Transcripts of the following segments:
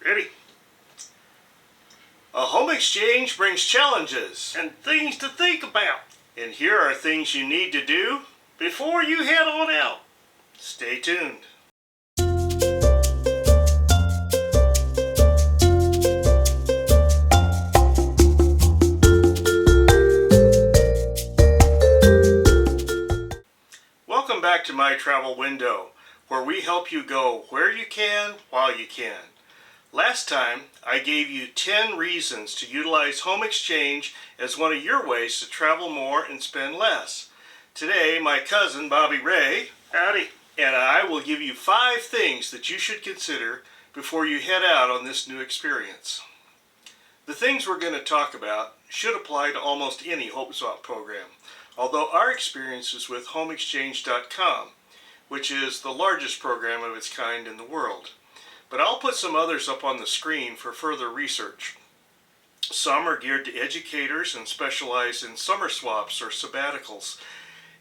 Ready? A home exchange brings challenges And things to think about and here are things you need to do. before you head on out. Stay tuned. Welcome back to My Travel Window, where we help you go where you can while you can. Last time, I gave you 10 reasons to utilize home exchange as one of your ways to travel more and spend less. Today, my cousin Bobby Ray, Howdy. and I will give you 5 things that you should consider before you head out on this new experience. The things we're going to talk about should apply to almost any Hope Swap program, although our experience is with HomeExchange.com, which is the largest program of its kind in the world. But I'll put some others up on the screen for further research. Some are geared to educators and specialize in summer swaps or sabbaticals,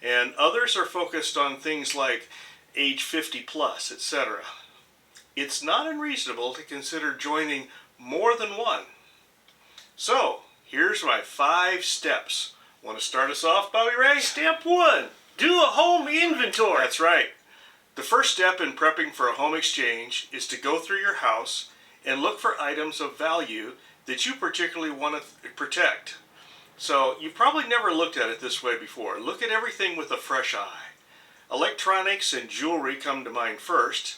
and others are focused on things like age 50 plus, etc. It's not unreasonable to consider joining more than one. So, here's my 5 steps. Want to start us off, Bobby Ray? Step 1. Do a home inventory. That's right. The first step in prepping for a home exchange is to go through your house and look for items of value that you particularly want to protect. So you've probably never looked at it this way before. Look at everything with a fresh eye. Electronics and jewelry come to mind first,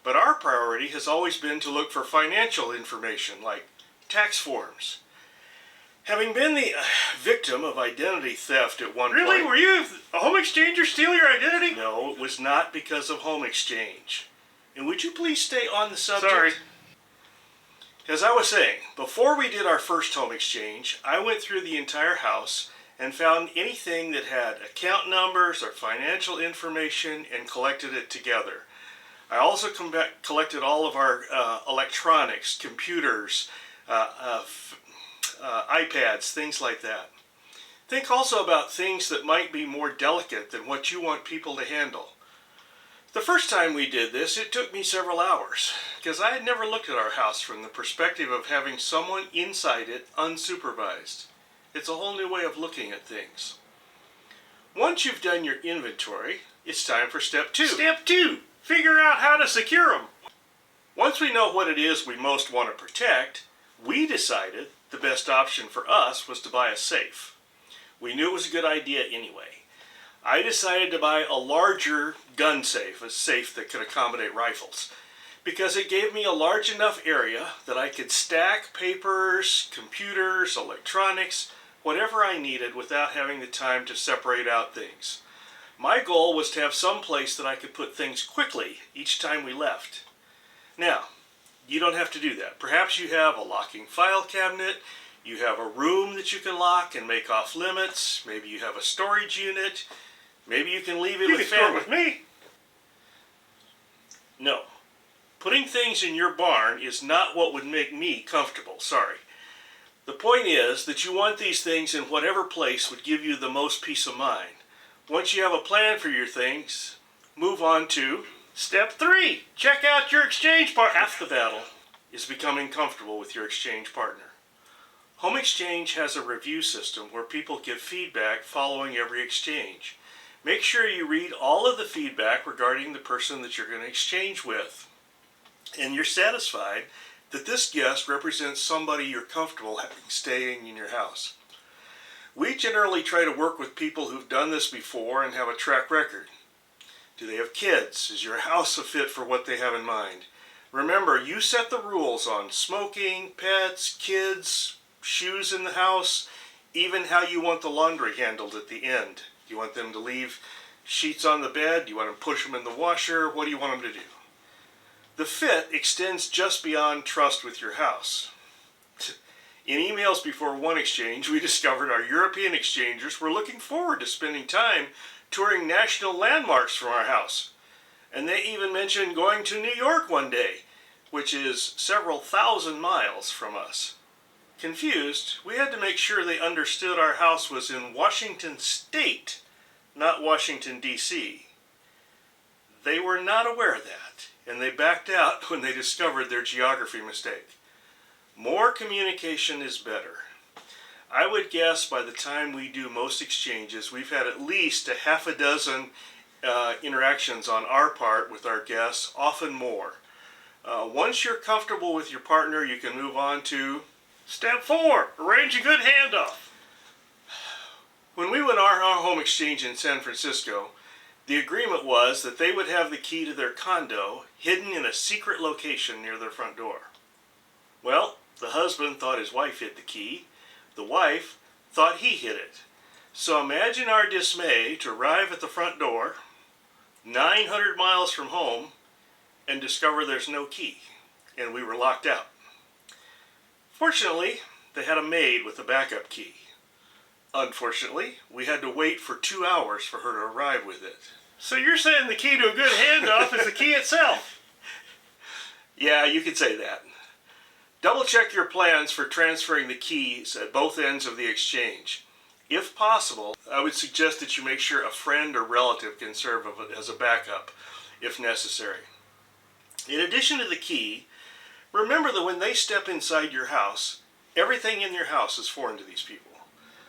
but our priority has always been to look for financial information like tax forms. Having been the victim of identity theft at one Really? point... Were you a home exchanger steal your identity? No, it was not because of home exchange. And would you please stay on the subject? Sorry. As I was saying, before we did our first home exchange, I went through the entire house and found anything that had account numbers or financial information and collected it together. I also collected all of our electronics, computers, iPads, things like that. Think also about things that might be more delicate than what you want people to handle. The first time we did this, it took me several hours, because I had never looked at our house from the perspective of having someone inside it unsupervised. It's a whole new way of looking at things. Once you've done your inventory, it's time for step 2. Step 2. Figure out how to secure them. Once we know what it is we most want to protect, we decided the best option for us was to buy a safe. We knew it was a good idea anyway. I decided to buy a larger gun safe, a safe that could accommodate rifles, because it gave me a large enough area that I could stack papers, computers, electronics, whatever I needed without having the time to separate out things. My goal was to have some place that I could put things quickly each time we left. Now, you don't have to do that. Perhaps you have a locking file cabinet, you have a room that you can lock and make off limits, maybe you have a storage unit, maybe you can leave it You with can store family. with me. No. Putting things in your barn is not what would make me comfortable, sorry. The point is that you want these things in whatever place would give you the most peace of mind. Once you have a plan for your things, move on to Step 3. Check out your exchange partner. half the battle is becoming comfortable with your exchange partner. Home Exchange has a review system where people give feedback following every exchange. Make sure you read all of the feedback regarding the person that you're going to exchange with, and you're satisfied that this guest represents somebody you're comfortable having staying in your house. We generally try to work with people who've done this before and have a track record. Do they have kids? Is your house a fit for what they have in mind? Remember, you set the rules on smoking, pets, kids, shoes in the house, even how you want the laundry handled at the end. Do you want them to leave sheets on the bed? Do you want them to push them in the washer? What do you want them to do? The fit extends just beyond trust with your house. In emails before one exchange, we discovered our European exchangers were looking forward to spending time touring national landmarks from our house. And they even mentioned going to New York one day, which is several thousand miles from us. Confused, we had to make sure they understood our house was in Washington State, not Washington, D.C. They were not aware of that, and they backed out when they discovered their geography mistake. More communication is better. I would guess by the time we do most exchanges, we've had at least a half a dozen interactions on our part with our guests, often more. Once you're comfortable with your partner, you can move on to Step 4, arrange a good handoff. when we went our home exchange in San Francisco. The agreement was that they would have the key to their condo hidden in a secret location near their front door. Well, the husband thought his wife hid the key. The wife thought he hid it. So imagine our dismay to arrive at the front door, 900 miles from home, and discover there's no key, and we were locked out. Fortunately, they had a maid with a backup key. Unfortunately, we had to wait for 2 hours for her to arrive with it. So you're saying the key to a good handoff is the key itself? Yeah, you could say that. Double check your plans for transferring the keys at both ends of the exchange. If possible, I would suggest that you make sure a friend or relative can serve as a backup if necessary. In addition to the key, remember that when they step inside your house, everything in your house is foreign to these people.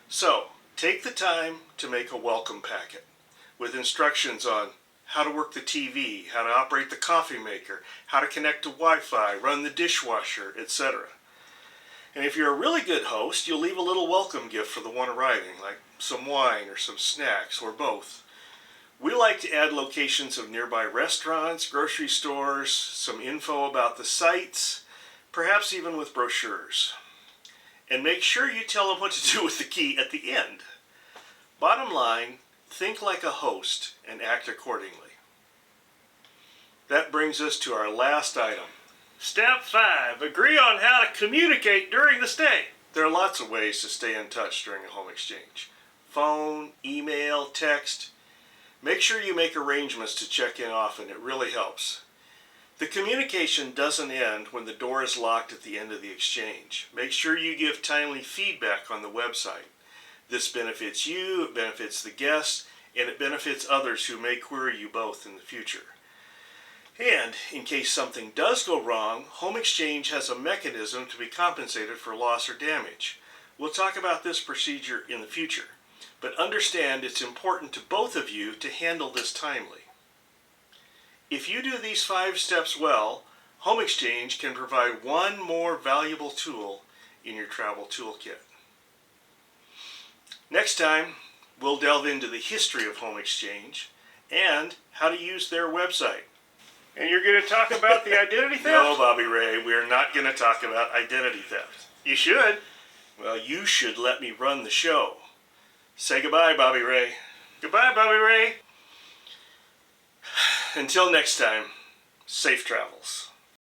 So, take the time to make a welcome packet with instructions on how to work the TV, how to operate the coffee maker, how to connect to Wi-Fi, run the dishwasher, etc. And if you're a really good host, you'll leave a little welcome gift for the one arriving, like some wine or some snacks, or both. We like to add locations of nearby restaurants, grocery stores, some info about the sites, perhaps even with brochures. And make sure you tell them what to do with the key at the end. Bottom line, think like a host and act accordingly. That brings us to our last item. Step 5, agree on how to communicate during the stay. There are lots of ways to stay in touch during a home exchange. Phone, email, text. Make sure you make arrangements to check in often. It really helps. The communication doesn't end when the door is locked at the end of the exchange. Make sure you give timely feedback on the website. This benefits you, it benefits the guests, and it benefits others who may query you both in the future. And in case something does go wrong, Home Exchange has a mechanism to be compensated for loss or damage. We'll talk about this procedure in the future, but understand it's important to both of you to handle this timely. If you do these 5 steps well, Home Exchange can provide one more valuable tool in your travel toolkit. Next time, we'll delve into the history of Home Exchange and how to use their website. And you're going to talk about the identity theft? No, Bobby Ray, we're not going to talk about identity theft. You should. Well, you should let me run the show. Say goodbye, Bobby Ray. Goodbye, Bobby Ray. Until next time, safe travels.